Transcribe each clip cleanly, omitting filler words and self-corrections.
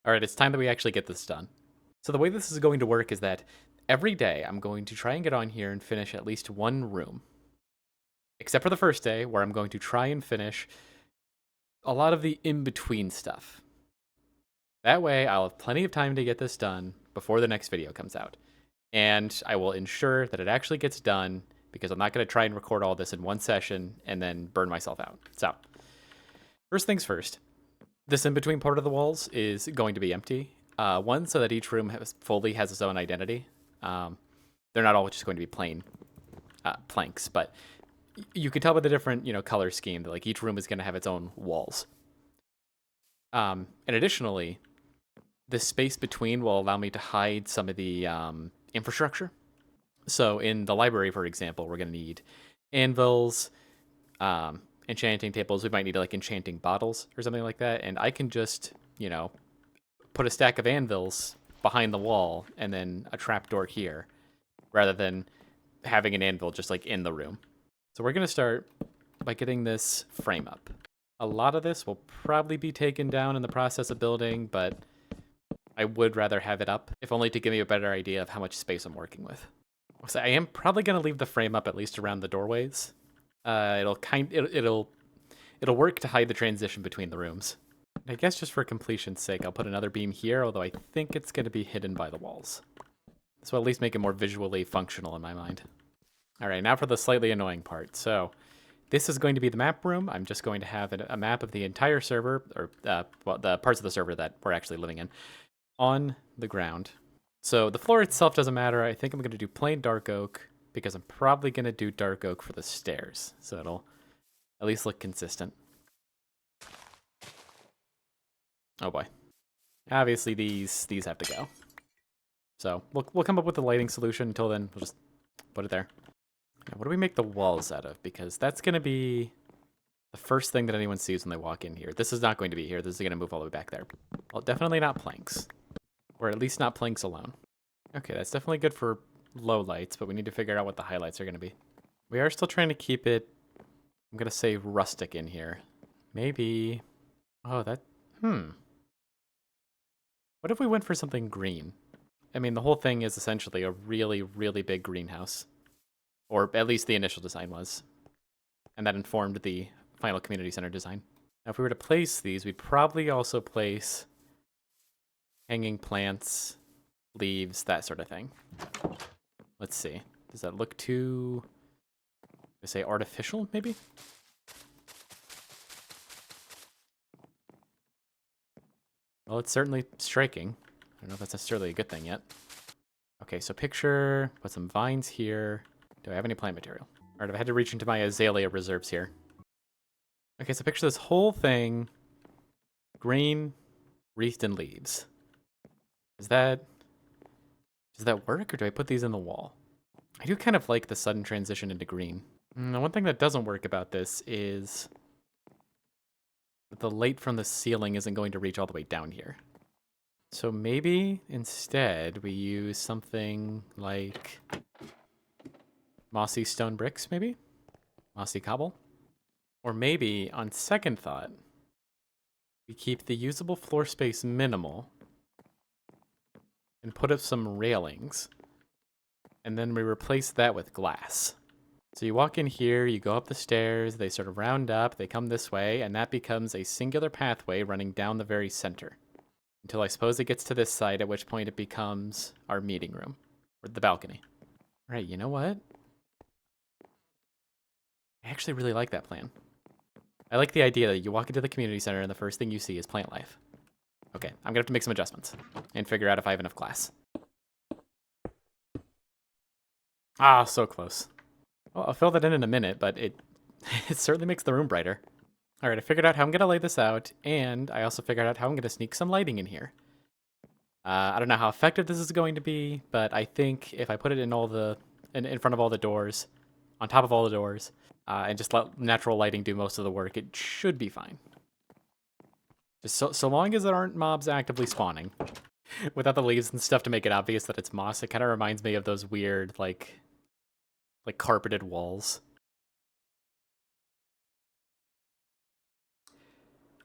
All right, it's time that we actually get this done. So the way this is going to work is that every day I'm going to try and get on here and finish at least one room. Except for the first day, where I'm going to try and finish a lot of the in-between stuff. That way, I'll have plenty of time to get this done before the next video comes out. And I will ensure that it actually gets done, because I'm not going to try and record all this in one session and then burn myself out. So, first things first. This in-between part of the walls is going to be empty. One, so that each room fully has its own identity. They're not all just going to be plain planks, but you can tell by the different, color scheme that like each room is going to have its own walls. And additionally, the space between will allow me to hide some of the infrastructure. So in the library, for example, we're going to need anvils, enchanting tables. We might need like enchanting bottles or something like that. And I can just, put a stack of anvils behind the wall and then a trapdoor here, rather than having an anvil just like in the room. So we're going to start by getting this frame up. A lot of this will probably be taken down in the process of building, but I would rather have it up, if only to give me a better idea of how much space I'm working with. So I am probably going to leave the frame up at least around the doorways. It'll work to hide the transition between the rooms. I guess just for completion's sake, I'll put another beam here, although I think it's going to be hidden by the walls. This will at least make it more visually functional in my mind. All right, now for the slightly annoying part. So this is going to be the map room. I'm just going to have a map of the entire server, or the parts of the server that we're actually living in, on the ground. So the floor itself doesn't matter. I think I'm going to do plain dark oak, because I'm probably going to do dark oak for the stairs. So it'll at least look consistent. Oh boy. Obviously these have to go. So we'll come up with a lighting solution. Until then, we'll just put it there. Now, what do we make the walls out of? Because that's going to be the first thing that anyone sees when they walk in here. This is not going to be here. This is going to move all the way back there. Well, definitely not planks. Or at least not planks alone. Okay, that's definitely good for low lights, but we need to figure out what the highlights are going to be. We are still trying to keep it, I'm going to say rustic in here. Maybe, oh, what if we went for something green? I mean, the whole thing is essentially a really, really big greenhouse. Or at least the initial design was. And that informed the final community center design. Now, if we were to place these, we'd probably also place hanging plants, leaves, that sort of thing. Let's see. Does that look too, I say artificial, maybe? Well, it's certainly striking. I don't know if that's necessarily a good thing yet. Okay, so picture, put some vines here. Do I have any plant material? All right, I've had to reach into my azalea reserves here. Okay, so picture this whole thing green, wreathed in leaves. Does that work, or do I put these in the wall? I do kind of like the sudden transition into green. The one thing that doesn't work about this is that the light from the ceiling isn't going to reach all the way down here. So maybe instead we use something like mossy stone bricks, maybe? Mossy cobble? Or maybe, on second thought, we keep the usable floor space minimal and put up some railings, and then we replace that with glass. So you walk in here, you go up the stairs, they sort of round up, they come this way, and that becomes a singular pathway running down the very center. Until I suppose it gets to this side, at which point it becomes our meeting room, or the balcony. Right, you know what? I actually really like that plan. I like the idea that you walk into the community center and the first thing you see is plant life. Okay, I'm gonna have to make some adjustments and figure out if I have enough glass. Ah, so close. Well, I'll fill that in a minute, but it certainly makes the room brighter. All right, I figured out how I'm gonna lay this out, and I also figured out how I'm gonna sneak some lighting in here. I don't know how effective this is going to be, but I think if I put it in in front of all the doors, on top of all the doors, and just let natural lighting do most of the work, it should be fine. Just so long as there aren't mobs actively spawning. Without the leaves and stuff to make it obvious that it's moss, it kind of reminds me of those weird, like carpeted walls.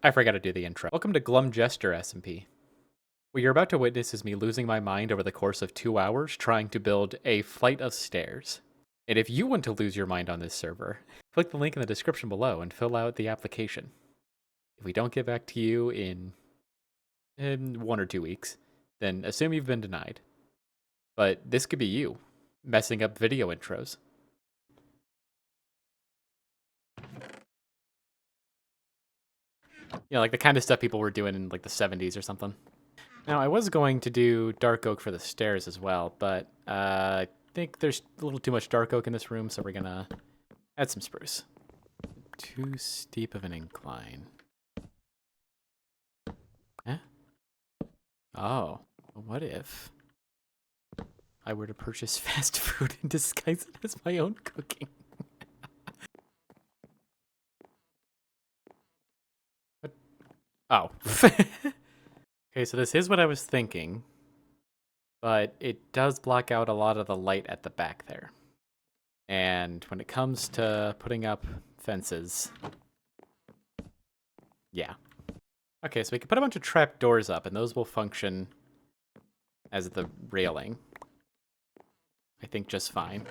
I forgot to do the intro. Welcome to GJSMP. What you're about to witness is me losing my mind over the course of 2 hours trying to build a flight of stairs. And if you want to lose your mind on this server, click the link in the description below and fill out the application. If we don't get back to you in 1 or 2 weeks, then assume you've been denied. But this could be you, messing up video intros. You know, like the kind of stuff people were doing in like the 70s or something. Now, I was going to do dark oak for the stairs as well, but I think there's a little too much dark oak in this room, so we're gonna add some spruce. Too steep of an incline. Eh? Oh, what if I were to purchase fast food and disguise it as my own cooking? What? Oh. Okay, so this is what I was thinking, but it does block out a lot of the light at the back there. And when it comes to putting up fences, yeah. Okay, so we can put a bunch of trap doors up, and those will function as the railing. I think just fine.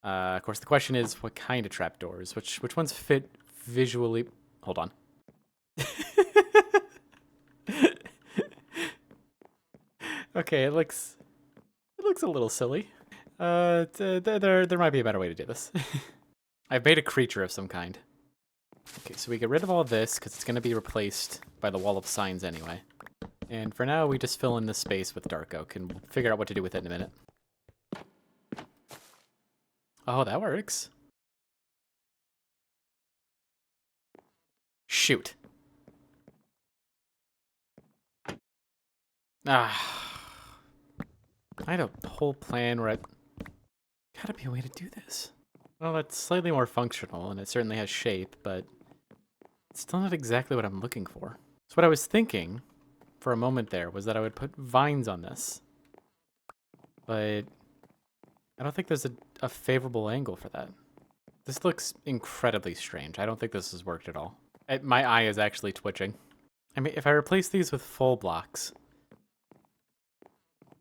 Of course, the question is, what kind of trap doors? Which ones fit visually? Hold on. Okay, it looks a little silly. There might be a better way to do this. I've made a creature of some kind. Okay, so we get rid of all this because it's going to be replaced by the wall of signs anyway. And for now, we just fill in this space with dark oak, and we'll figure out what to do with it in a minute. Oh, that works. Shoot. Ah. I had a whole plan where gotta be a way to do this. Well, it's slightly more functional, and it certainly has shape, but it's still not exactly what I'm looking for. So what I was thinking for a moment there was that I would put vines on this. But I don't think there's a favorable angle for that. This looks incredibly strange. I don't think this has worked at all. My eye is actually twitching. I mean, if I replace these with full blocks,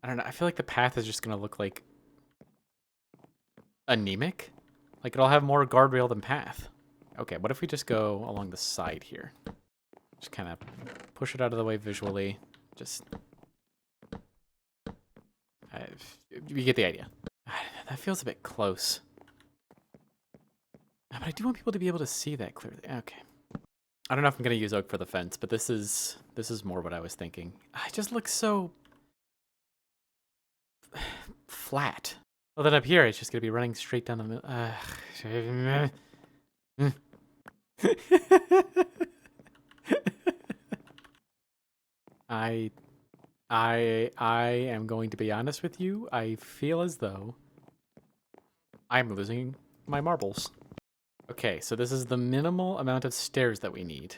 I don't know, I feel like the path is just going to look like anemic. Like it'll have more guardrail than path. Okay, what if we just go along the side here? Just kind of push it out of the way visually. Just... you get the idea. That feels a bit close. But I do want people to be able to see that clearly. Okay. I don't know if I'm going to use oak for the fence, but this is more what I was thinking. It just looks so... flat. Well, then up here, it's just going to be running straight down the middle. I am going to be honest with you. I feel as though I'm losing my marbles. Okay, so this is the minimal amount of stairs that we need.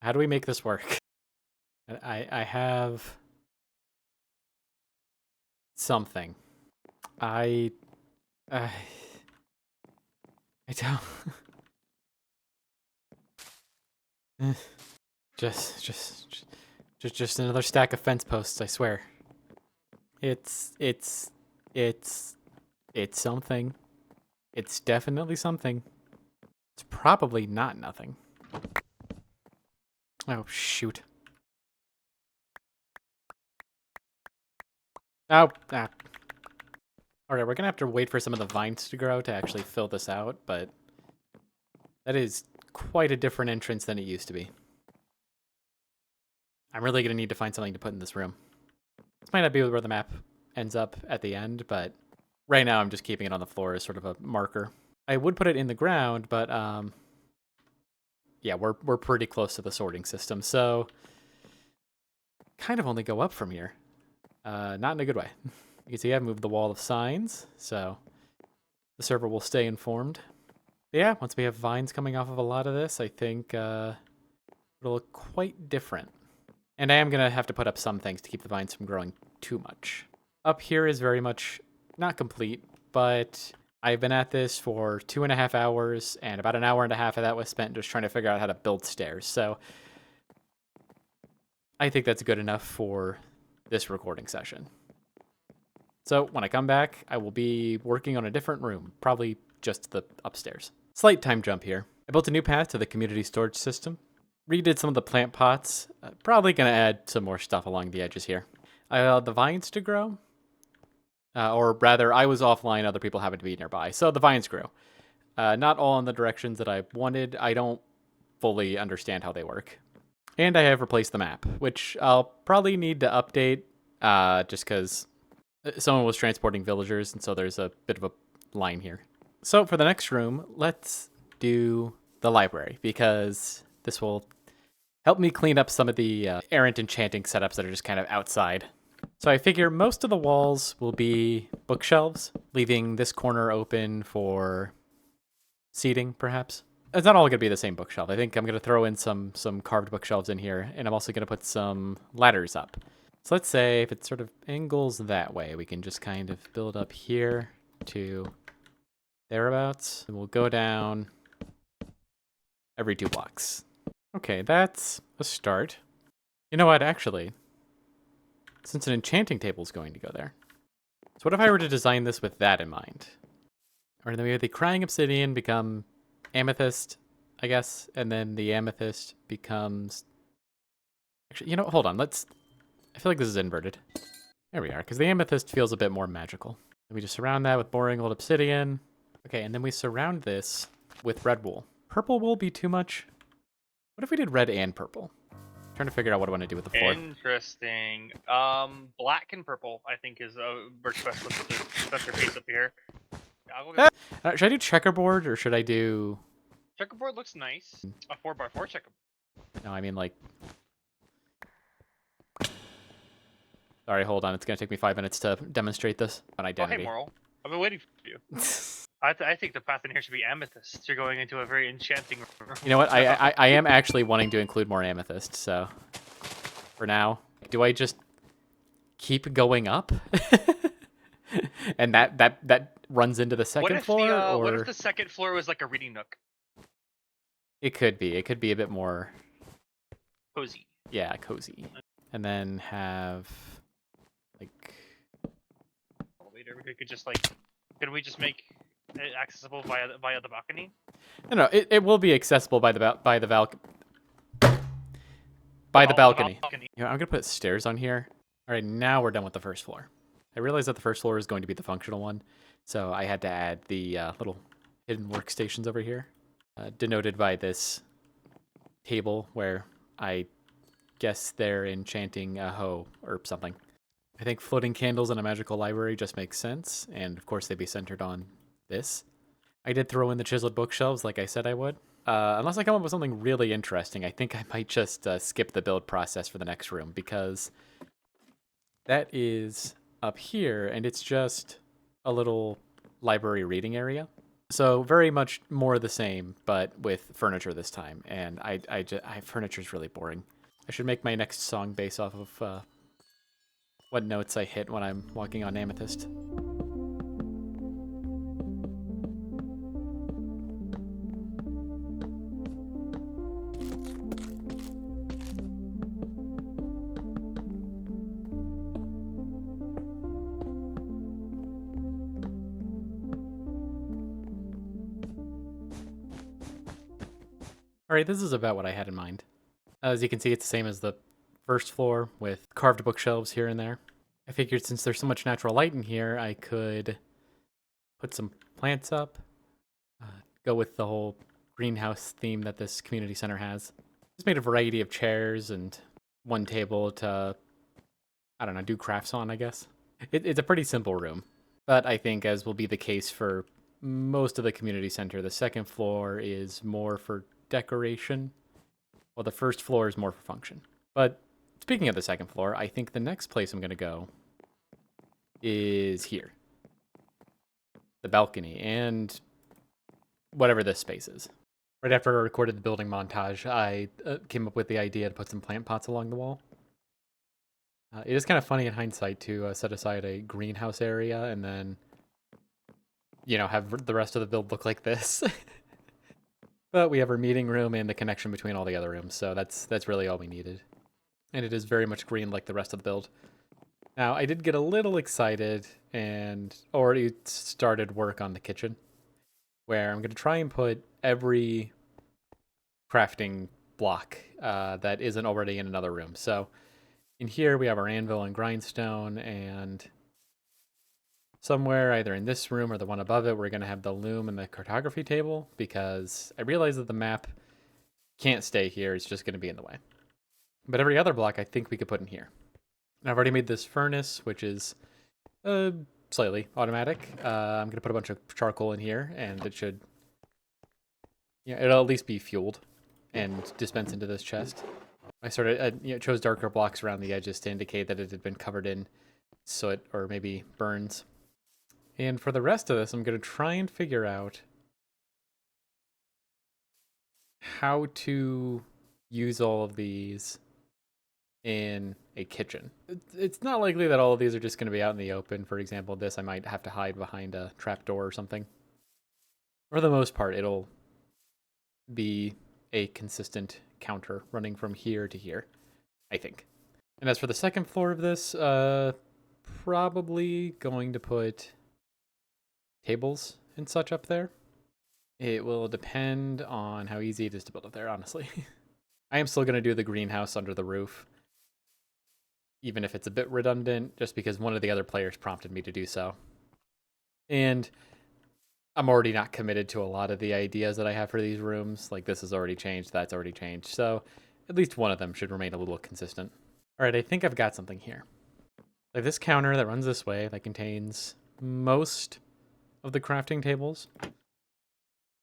How do we make this work? I have something. I don't. Just another stack of fence posts, I swear. It's something. It's definitely something. It's probably not nothing. Oh, shoot. Oh, ah. Alright, we're gonna have to wait for some of the vines to grow to actually fill this out, but that is quite a different entrance than it used to be. I'm really gonna need to find something to put in this room. This might not be where the map ends up at the end, but right now I'm just keeping it on the floor as sort of a marker. I would put it in the ground, but yeah, we're pretty close to the sorting system, so kind of only go up from here. Not in a good way. You can see I've moved the wall of signs, so the server will stay informed. But yeah, once we have vines coming off of a lot of this, I think it'll look quite different. And I am going to have to put up some things to keep the vines from growing too much. Up here is very much not complete, but I've been at this for 2.5 hours, and about an hour and a half of that was spent just trying to figure out how to build stairs. So I think that's good enough for this recording session. So when I come back, I will be working on a different room, probably just the upstairs. Slight time jump here. I built a new path to the community storage system. Redid some of the plant pots. Probably going to add some more stuff along the edges here. I allowed the vines to grow. Or rather, I was offline, other people happened to be nearby. So the vines grew. Not all in the directions that I wanted. I don't fully understand how they work. And I have replaced the map, which I'll probably need to update just because someone was transporting villagers, and so there's a bit of a line here. So for the next room, let's do the library, because this will help me clean up some of the errant enchanting setups that are just kind of outside. So I figure most of the walls will be bookshelves, leaving this corner open for seating, perhaps. It's not all going to be the same bookshelf. I think I'm going to throw in some carved bookshelves in here, and I'm also going to put some ladders up. So let's say if it sort of angles that way, we can just kind of build up here to thereabouts, and we'll go down every 2 blocks. Okay, that's a start. You know what, actually, since an enchanting table is going to go there. So what if I were to design this with that in mind? Or then we have the crying obsidian become amethyst, I guess, and then the amethyst becomes... Actually, you know, hold on, I feel like this is inverted. There we are, because the amethyst feels a bit more magical. And we just surround that with boring old obsidian. Okay, and then we surround this with red wool. Purple wool be too much? What if we did red and purple? I'm trying to figure out what I want to do with the floor. Interesting. Black and purple, I think, is works best with the center piece up here. I'll go get Should I do checkerboard, or should I do... checkerboard looks nice. A 4x4 checkerboard. No, I mean, like... Sorry, hold on. It's going to take me 5 minutes to demonstrate this. An identity. Oh, hey, Moral. I've been waiting for you. I think the path in here should be amethyst. You're going into a very enchanting room. You know what? I am actually wanting to include more amethyst, so... For now, do I just keep going up? And that runs into the second floor? Or... What if the second floor was like a reading nook? It could be. It could be a bit more... Cozy. Yeah, cozy. And then have... like... Later, we could just, like... Can we just make it accessible via the balcony? No, it will be accessible by the balcony. You know, I'm gonna put stairs on here. All right, now we're done with the first floor. I realized that the first floor is going to be the functional one, so I had to add the little hidden workstations over here, denoted by this table where I guess they're enchanting a hoe or something. I think floating candles in a magical library just makes sense, and of course they'd be centered on this. I did throw in the chiseled bookshelves like I said I would. Unless I come up with something really interesting, I think I might just skip the build process for the next room, because that is up here, and it's just a little library reading area. So very much more the same, but with furniture this time, and furniture's really boring. I should make my next song based off of what notes I hit when I'm walking on amethyst. Alright, this is about what I had in mind. As you can see, it's the same as the first floor, with carved bookshelves here and there. I figured since there's so much natural light in here, I could put some plants up, go with the whole greenhouse theme that this community center has. Just made a variety of chairs and one table to, I don't know, do crafts on, I guess. It's a pretty simple room, but I think, as will be the case for most of the community center, the second floor is more for decoration, while the first floor is more for function. But speaking of the second floor, I think the next place I'm going to go is here. The balcony, and whatever this space is. Right after I recorded the building montage, I came up with the idea to put some plant pots along the wall. It is kind of funny in hindsight to set aside a greenhouse area and then you know, have the rest of the build look like this. But we have our meeting room and the connection between all the other rooms, so that's really all we needed. And it is very much green like the rest of the build. Now, I did get a little excited and already started work on the kitchen, where I'm going to try and put every crafting block that isn't already in another room. So in here, we have our anvil and grindstone, and somewhere either in this room or the one above it, we're going to have the loom and the cartography table, because I realize that the map can't stay here. It's just going to be in the way. But every other block I think we could put in here. And I've already made this furnace, which is slightly automatic. I'm going to put a bunch of charcoal in here, and it should, it'll at least be fueled and dispense into this chest. I chose darker blocks around the edges to indicate that it had been covered in soot or maybe burns. And for the rest of this, I'm going to try and figure out how to use all of these in a kitchen. It's not likely that all of these are just going to be out in the open. For example, this I might have to hide behind a trapdoor or something. For the most part, it'll be a consistent counter running from here to here, I think. And as for the second floor of this, probably going to put tables and such up there. It will depend on how easy it is to build up there, honestly. I am still going to do the greenhouse under the roof, even if it's a bit redundant, just because one of the other players prompted me to do so. And I'm already not committed to a lot of the ideas that I have for these rooms. Like, this has already changed, that's already changed. So at least one of them should remain a little consistent. All right, I think I've got something here. Like this counter that runs this way that contains most of the crafting tables.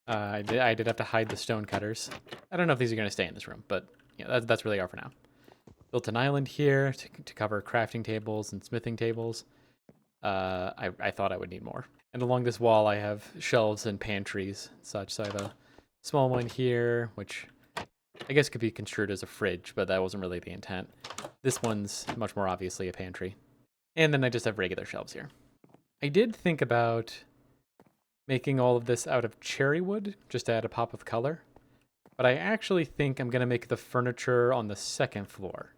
I did have to hide the stone cutters. I don't know if these are going to stay in this room, but yeah, that's where they are for now. Built an island here to cover crafting tables and smithing tables. I thought I would need more. And along this wall, I have shelves and pantries and such. So I have a small one here, which I guess could be construed as a fridge, but that wasn't really the intent. This one's much more obviously a pantry. And then I just have regular shelves here. I did think about making all of this out of cherry wood, just to add a pop of color. But I actually think I'm going to make the furniture on the second floor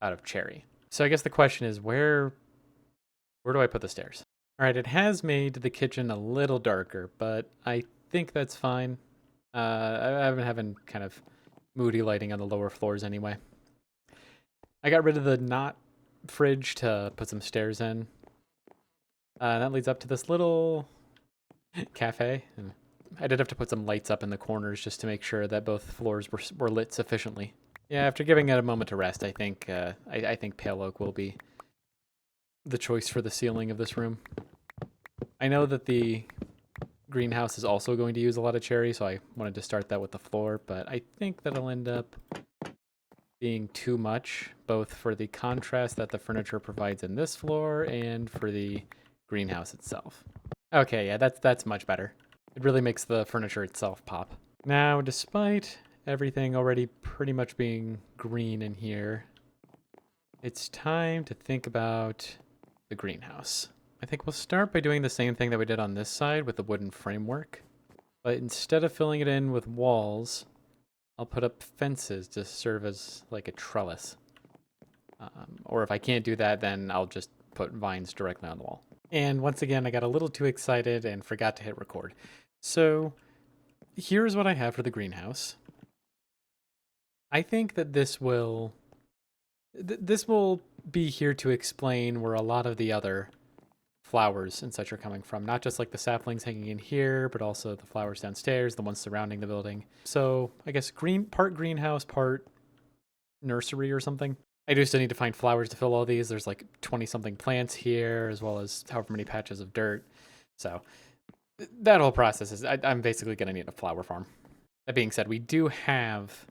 out of cherry. So I guess the question is, where do I put the stairs? All right, it has made the kitchen a little darker, but I think that's fine. I've been having kind of moody lighting on the lower floors anyway. I got rid of the not fridge to put some stairs in. That leads up to this little cafe. And I did have to put some lights up in the corners just to make sure that both floors were lit sufficiently. Yeah, after giving it a moment to rest, I think I think pale oak will be the choice for the ceiling of this room. I know that the greenhouse is also going to use a lot of cherry, so I wanted to start that with the floor, but I think that'll end up being too much, both for the contrast that the furniture provides in this floor and for the greenhouse itself. Okay, yeah, that's much better. It really makes the furniture itself pop. Now, despite everything already pretty much being green in here, it's time to think about the greenhouse. I think we'll start by doing the same thing that we did on this side with the wooden framework. But instead of filling it in with walls, I'll put up fences to serve as like a trellis. Or if I can't do that, then I'll just put vines directly on the wall. And once again, I got a little too excited and forgot to hit record. So here's what I have for the greenhouse. I think that this will be here to explain where a lot of the other flowers and such are coming from. Not just like the saplings hanging in here, but also the flowers downstairs, the ones surrounding the building. So I guess part greenhouse, part nursery or something. I do still need to find flowers to fill all these. There's like 20 something plants here, as well as however many patches of dirt. So that whole process is, I'm basically going to need a flower farm. That being said, we do have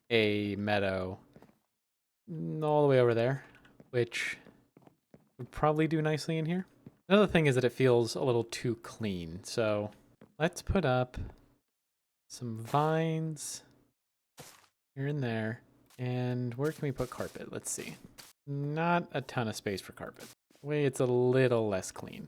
a meadow all the way over there, which would probably do nicely in here. Another thing is that it feels a little too clean. So let's put up some vines here and there. And where can we put carpet? Let's see. Not a ton of space for carpet. Way it's a little less clean.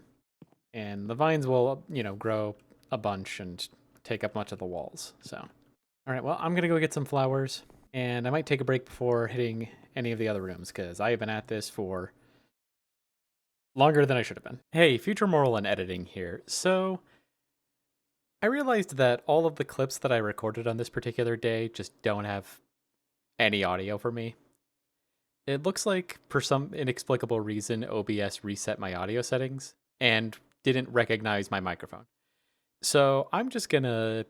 And the vines will, grow a bunch and take up much of the walls. So, all right, well, I'm going to go get some flowers. And I might take a break before hitting any of the other rooms, because I have been at this for longer than I should have been. Hey, future moral and editing here. So, I realized that all of the clips that I recorded on this particular day just don't have any audio for me. It looks like, for some inexplicable reason, OBS reset my audio settings and didn't recognize my microphone. So I'm just gonna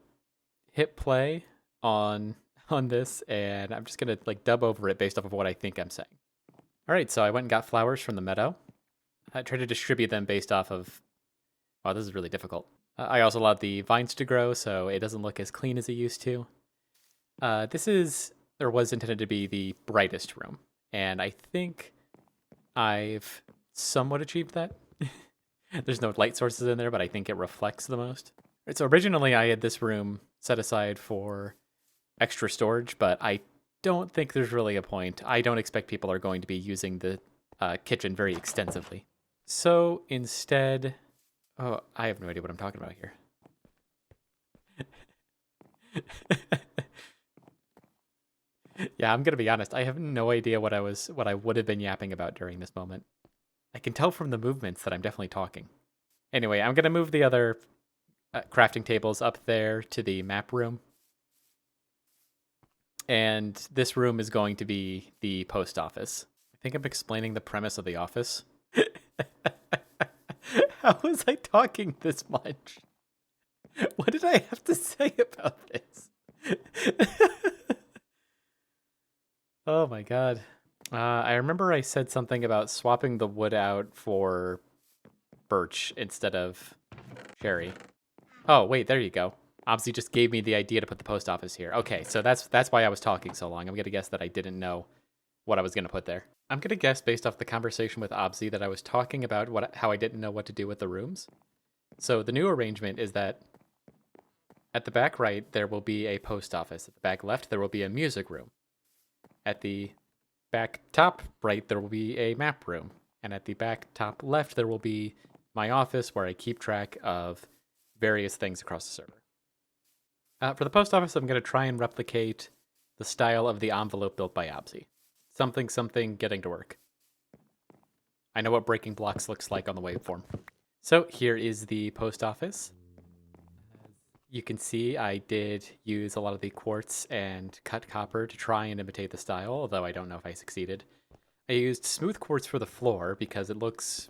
hit play on this, and I'm just gonna like dub over it based off of what I think I'm saying. All right, so I went and got flowers from the meadow. I tried to distribute them based off of. Wow, this is really difficult. I also allowed the vines to grow, so it doesn't look as clean as it used to. This is or was intended to be the brightest room, and I think I've somewhat achieved that. There's no light sources in there, but I think it reflects the most. Right, so originally I had this room set aside for extra storage, but I don't think there's really a point. I don't expect people are going to be using the kitchen very extensively. So instead, oh, I have no idea what I'm talking about here. Yeah, I'm gonna be honest. I have no idea what I would have been yapping about during this moment. I can tell from the movements that I'm definitely talking. Anyway, I'm gonna move the other crafting tables up there to the map room. And this room is going to be the post office. I think I'm explaining the premise of the office. How was I talking this much? What did I have to say about this? Oh my god. I remember I said something about swapping the wood out for birch instead of cherry. Oh, wait, there you go. Obviously just gave me the idea to put the post office here. Okay, so that's why I was talking so long. I'm going to guess that I didn't know what I was going to put there. I'm going to guess based off the conversation with Obzi that I was talking about how I didn't know what to do with the rooms. So the new arrangement is that at the back right, there will be a post office. At the back left, there will be a music room. At the back top right, there will be a map room. And at the back top left, there will be my office where I keep track of various things across the server. For the post office, I'm going to try and replicate the style of the envelope built by Obzi. Something getting to work. I know what breaking blocks looks like on the waveform. So here is the post office. You can see I did use a lot of the quartz and cut copper to try and imitate the style, although I don't know if I succeeded. I used smooth quartz for the floor because it looks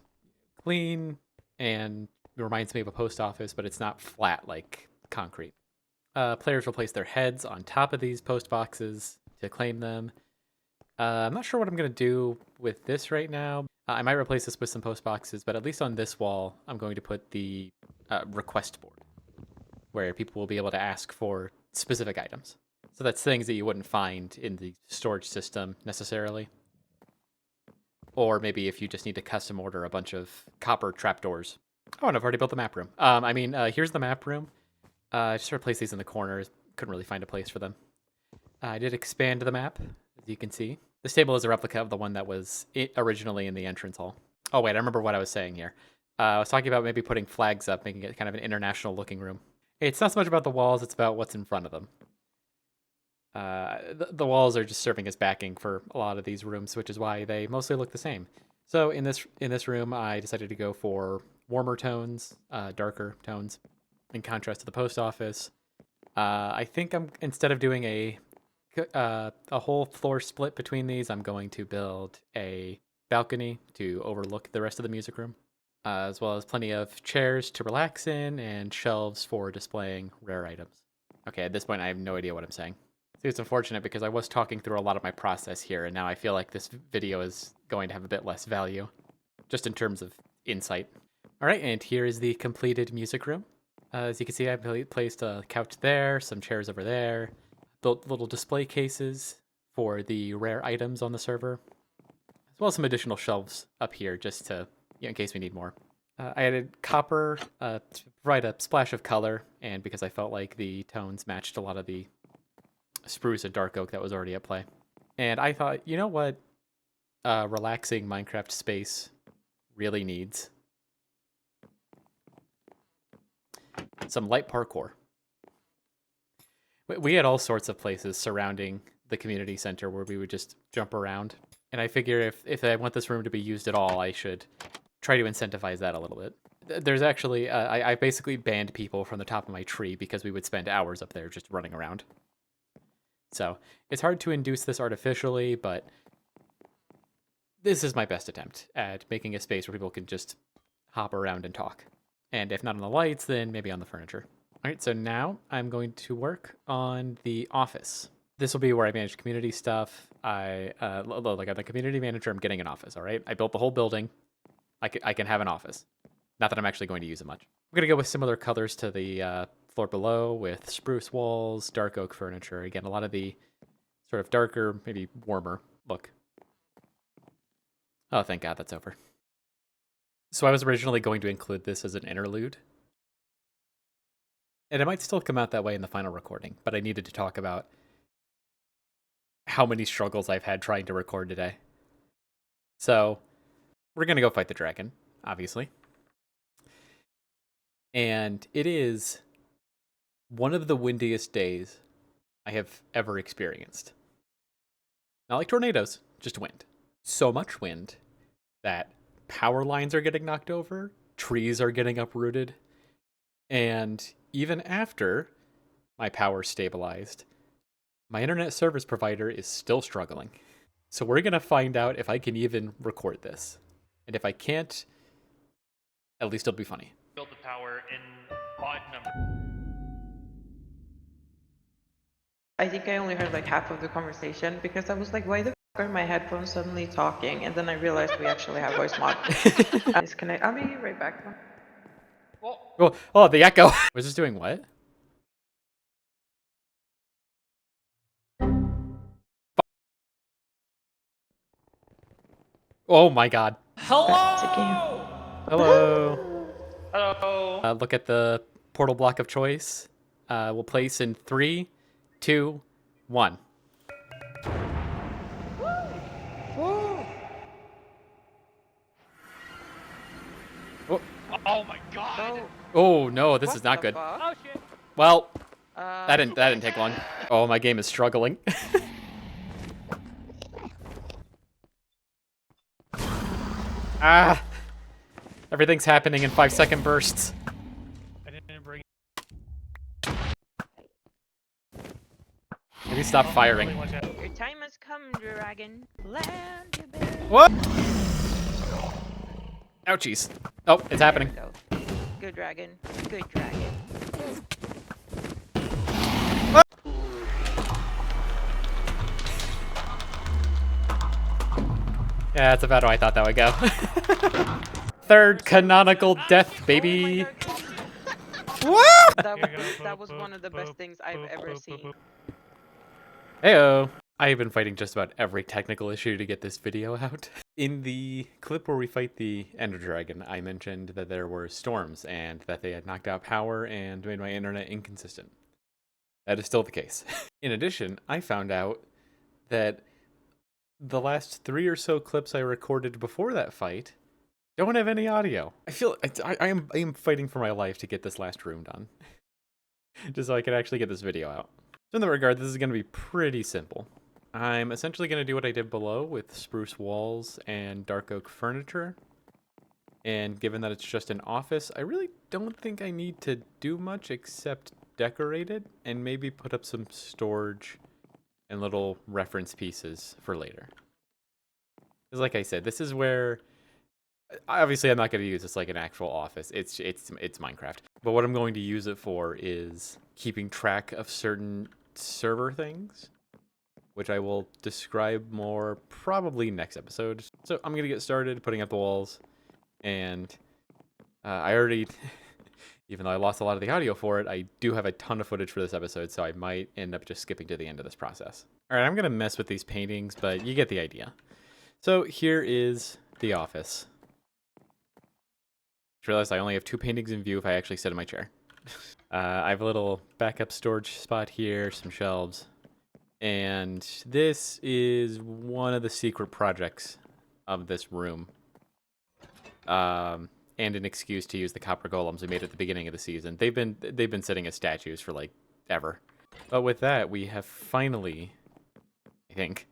clean and it reminds me of a post office, but it's not flat like concrete. Players will place their heads on top of these post boxes to claim them. I'm not sure what I'm going to do with this right now. I might replace this with some post boxes, but at least on this wall, I'm going to put the request board, where people will be able to ask for specific items. So that's things that you wouldn't find in the storage system necessarily. Or maybe if you just need to custom order a bunch of copper trapdoors. Oh, and I've already built the map room. Here's the map room. I just replaced these in the corners. Couldn't really find a place for them. I did expand the map, as you can see. This table is a replica of the one that was originally in the entrance hall. Oh, wait, I remember what I was saying here. I was talking about maybe putting flags up, making it kind of an international looking room. It's not so much about the walls, it's about what's in front of them. The walls are just serving as backing for a lot of these rooms, which is why they mostly look the same. So in this room, I decided to go for warmer tones, darker tones, in contrast to the post office. I think instead of doing a whole floor split between these, I'm going to build a balcony to overlook the rest of the music room, as well as plenty of chairs to relax in and shelves for displaying rare items. Okay, at this point, I have no idea what I'm saying. See, it's unfortunate because I was talking through a lot of my process here, and now I feel like this video is going to have a bit less value, just in terms of insight. All right, and here is the completed music room. As you can see, I placed a couch there, some chairs over there, built little display cases for the rare items on the server, as well as some additional shelves up here just to, in case we need more. I added copper to provide a splash of color, and because I felt like the tones matched a lot of the spruce and dark oak that was already at play. And I thought, you know what relaxing Minecraft space really needs? some light parkour. We had all sorts of places surrounding the community center where we would just jump around. And I figure if I want this room to be used at all, I should try to incentivize that a little bit. There's actually, I basically banned people from the top of my tree because we would spend hours up there just running around. So it's hard to induce this artificially, but this is my best attempt at making a space where people can just hop around and talk. And if not on the lights, then maybe on the furniture. All right, so now I'm going to work on the office. This will be where I manage community stuff. Like I'm the community manager, I'm getting an office, all right? I built the whole building. I can have an office. Not that I'm actually going to use it much. I'm going to go with similar colors to the floor below with spruce walls, dark oak furniture. Again, a lot of the sort of darker, maybe warmer look. Oh, thank God that's over. So I was originally going to include this as an interlude. And it might still come out that way in the final recording, but I needed to talk about how many struggles I've had trying to record today. So we're going to go fight the dragon, obviously. And it is one of the windiest days I have ever experienced. Not like tornadoes, just wind. So much wind that power lines are getting knocked over, trees are getting uprooted, and even after my power stabilized, my internet service provider is still struggling. So we're going to find out if I can even record this. And if I can't, at least it'll be funny. Build the power in odd number. I think I only heard like half of the conversation because I was like, why the f are my headphones suddenly talking? And then I realized we actually have voice mod. Disconnect. I'll be right back. Well, oh, the echo. Was this doing what? Oh my God. hello! Hello. Hello! Look at the portal block of choice. We'll place in 3, 2, 1. Oh my god! Oh no, this is not good. Oh shit! Well, that didn't take long. Oh, my game is struggling. Ah! Everything's happening in 5-second bursts. I didn't bring Maybe stop firing. Your time has come, dragon. Land your bed. What? Ouchies. Oh, it's happening. There we go. Good dragon. Good dragon. Yeah, that's about how I thought that would go. Third canonical death, baby. That was one of the best things I've ever seen. Heyo. I have been fighting just about every technical issue to get this video out. In the clip where we fight the Ender Dragon, I mentioned that there were storms and that they had knocked out power and made my internet inconsistent. That is still the case. In addition, I found out that the last 3 or so clips I recorded before that fight don't have any audio. I feel I am fighting for my life to get this last room done. Just so I can actually get this video out. So in that regard, this is going to be pretty simple. I'm essentially going to do what I did below with spruce walls and dark oak furniture. And given that it's just an office, I really don't think I need to do much except decorate it and maybe put up some storage and little reference pieces for later. Because like I said, this is where obviously I'm not going to use this like an actual office. It's Minecraft. But what I'm going to use it for is keeping track of certain server things, which I will describe more probably next episode. So I'm going to get started putting up the walls, and I already, even though I lost a lot of the audio for it, I do have a ton of footage for this episode, so I might end up just skipping to the end of this process. All right, I'm going to mess with these paintings, but you get the idea. So here is the office. Just realized I only have 2 paintings in view if I actually sit in my chair. I have a little backup storage spot here, some shelves. And this is one of the secret projects of this room. And and an excuse to use the copper golems we made at the beginning of the season. They've been sitting as statues for like ever. But with that, we have finally, I think,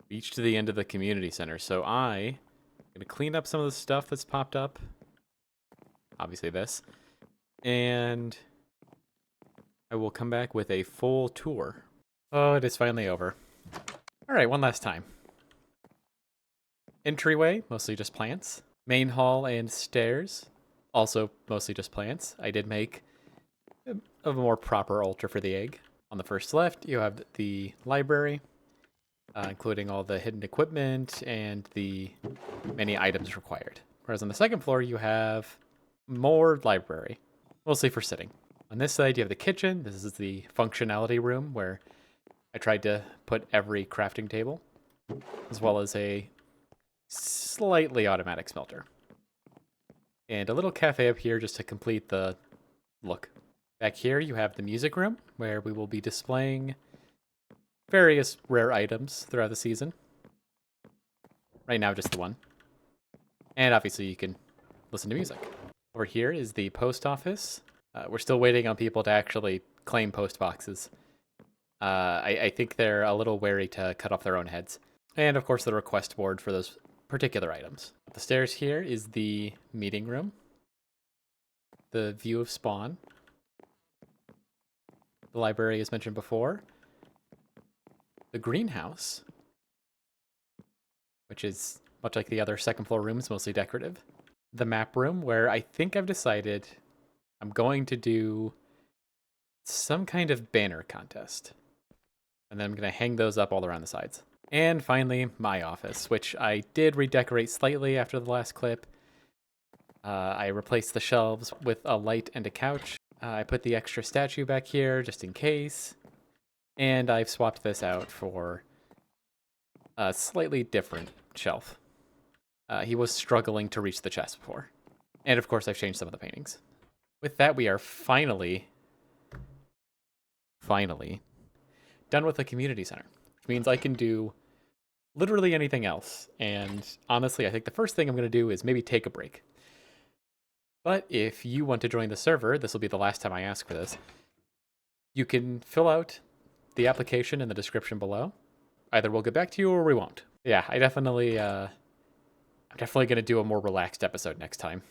reached the end of the community center. So I'm gonna clean up some of the stuff that's popped up. Obviously this. And I will come back with a full tour. Oh, it is finally over. All right, one last time. Entryway, mostly just plants. Main hall and stairs, also mostly just plants. I did make a more proper altar for the egg. On the first left, you have the library, including all the hidden equipment and the many items required. Whereas on the second floor, you have more library, mostly for sitting. On this side, you have the kitchen. This is the functionality room where I tried to put every crafting table, as well as a slightly automatic smelter. And a little cafe up here just to complete the look. Back here, you have the music room, where we will be displaying various rare items throughout the season. Right now, just the one. And obviously, you can listen to music. Over here is the post office. We're still waiting on people to actually claim post boxes. I think they're a little wary to cut off their own heads. And of course, the request board for those particular items. The stairs here is the meeting room. The view of spawn. The library, as mentioned before. The greenhouse, which is much like the other second floor rooms, mostly decorative. The map room, where I think I've decided I'm going to do some kind of banner contest. And then I'm going to hang those up all around the sides. And finally, my office, which I did redecorate slightly after the last clip. I replaced the shelves with a light and a couch. I put the extra statue back here just in case. And I've swapped this out for a slightly different shelf. He was struggling to reach the chest before. And of course, I've changed some of the paintings. With that, we are finally done with the community center, which means I can do literally anything else. And honestly, I think the first thing I'm going to do is maybe take a break. But if you want to join the server, this will be the last time I ask for this. You can fill out the application in the description below. Either we'll get back to you or we won't. Yeah, I'm definitely going to do a more relaxed episode next time.